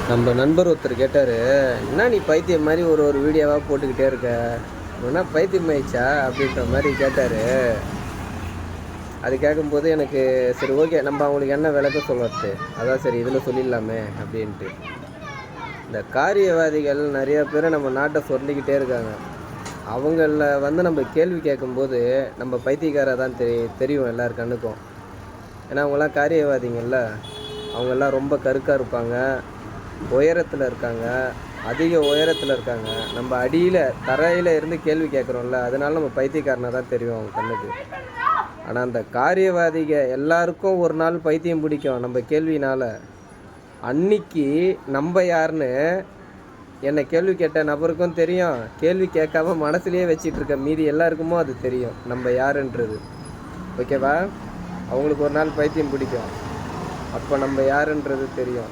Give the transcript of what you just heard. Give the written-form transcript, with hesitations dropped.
நம்ம நண்பர் ஒருத்தர் கேட்டார், என்ன நீ பைத்தியம் மாதிரி ஒரு ஒரு வீடியோவாக போட்டுக்கிட்டே இருக்க, என்ன பைத்தியம் ஆயிடுச்சா அப்படின்ற மாதிரி கேட்டார். அது கேட்கும்போது எனக்கு சரி ஓகே, நம்ம அவங்களுக்கு என்ன விளக்க சொல்கிறது, அதான் சரி இதில் சொல்லிடலாமே அப்படின்ட்டு. இந்த காரியவாதிகள் நிறைய பேர் நம்ம நாட்டை சொல்லிக்கிட்டே இருக்காங்க. அவங்கள நம்ம கேள்வி கேட்கும்போது நம்ம பைத்தியக்கார தான் தெரியும் எல்லார் கண்ணுக்கும். ஏன்னா அவங்களாம் காரியவாதிங்கள்ல, அவங்கெல்லாம் ரொம்ப கருக்காக இருப்பாங்க, உயரத்தில் இருக்காங்க, அதிக உயரத்தில் இருக்காங்க. நம்ம அடியில் தரையில் இருந்து கேள்வி கேட்குறோம்ல, அதனால நம்ம பைத்தியக்காரனாக தான் தெரியும் அவங்க கண்ணுக்கு. ஆனால் அந்த காரியவாதிக எல்லாருக்கும் ஒரு நாள் பைத்தியம் பிடிக்கும் நம்ம கேள்வினால். அன்னைக்கு நம்ம யாருன்னு என்னை கேள்வி கேட்ட நபருக்கும் தெரியும், கேள்வி கேட்காம மனசுலேயே வச்சிட்டு இருக்க மீதி எல்லாருக்குமோ அது தெரியும் நம்ம யாருன்றது. ஓகேவா? அவங்களுக்கு ஒரு நாள் பைத்தியம் பிடிக்கும், அப்போ நம்ம யாருன்றது தெரியும்.